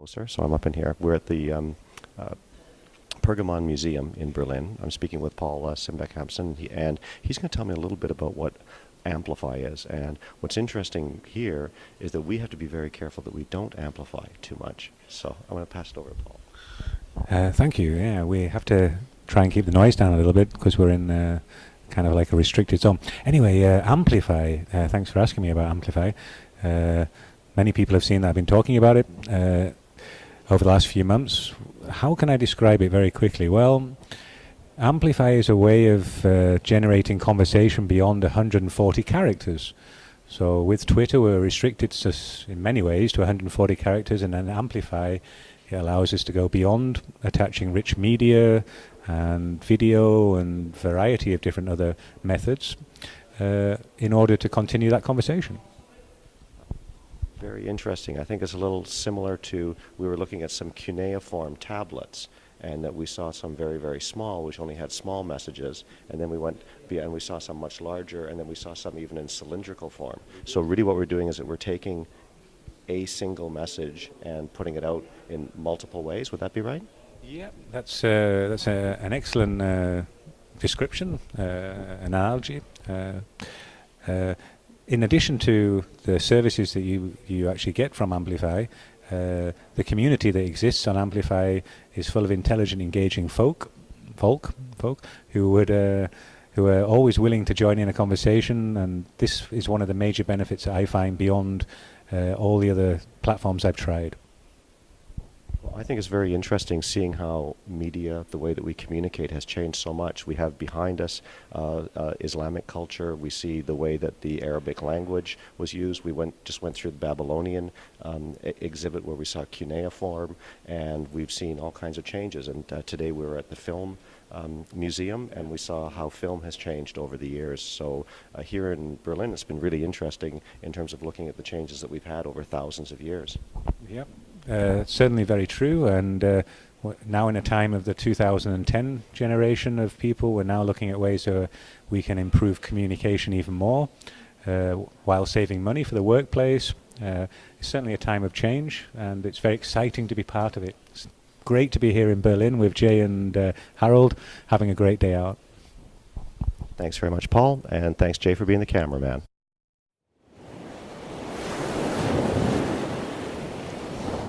closer. So I'm up in here. We're at the Pergamon Museum in Berlin. I'm speaking with Paul Simbeck-Hampson, and he's going to tell me a little bit about what Amplify is. And what's interesting here is that we have to be very careful that we don't amplify too much. So I'm going to pass it over to Paul. Thank you. Yeah, we have to try and keep the noise down a little bit because we're in kind of like a restricted zone. Anyway, Amplify. Thanks for asking me about Amplify. Many people have seen that I've been talking about it over the last few months. How can I describe it very quickly? Well, Amplify is a way of generating conversation beyond 140 characters. So with Twitter, we're restricted to in many ways to 140 characters, and then Amplify, it allows us to go beyond, attaching rich media and video and variety of different other methods in order to continue that conversation. Very interesting. I think it's a little similar to, we were looking at some cuneiform tablets, and that we saw some very, very small, which only had small messages, and then we went and we saw some much larger, and then we saw some even in cylindrical form. So really what we're doing is that we're taking a single message and putting it out in multiple ways. Would that be right? Yeah, that's an excellent description, analogy. In addition to the services that you actually get from Amplify, the community that exists on Amplify is full of intelligent, engaging folk who are always willing to join in a conversation, and this is one of the major benefits that I find beyond all the other platforms I've tried. Well, I think it's very interesting seeing how media, the way that we communicate, has changed so much. We have behind us Islamic culture. We see the way that the Arabic language was used. We just went through the Babylonian exhibit where we saw cuneiform, and we've seen all kinds of changes. And today we were at the film museum, and we saw how film has changed over the years. So here in Berlin, it's been really interesting in terms of looking at the changes that we've had over thousands of years. Yep. Certainly very true, and now in a time of the 2010 generation of people, we're now looking at ways we can improve communication even more while saving money for the workplace. It's certainly a time of change, and it's very exciting to be part of it. It's great to be here in Berlin with Jay and Harold, having a great day out. Thanks very much, Paul, and thanks, Jay, for being the cameraman.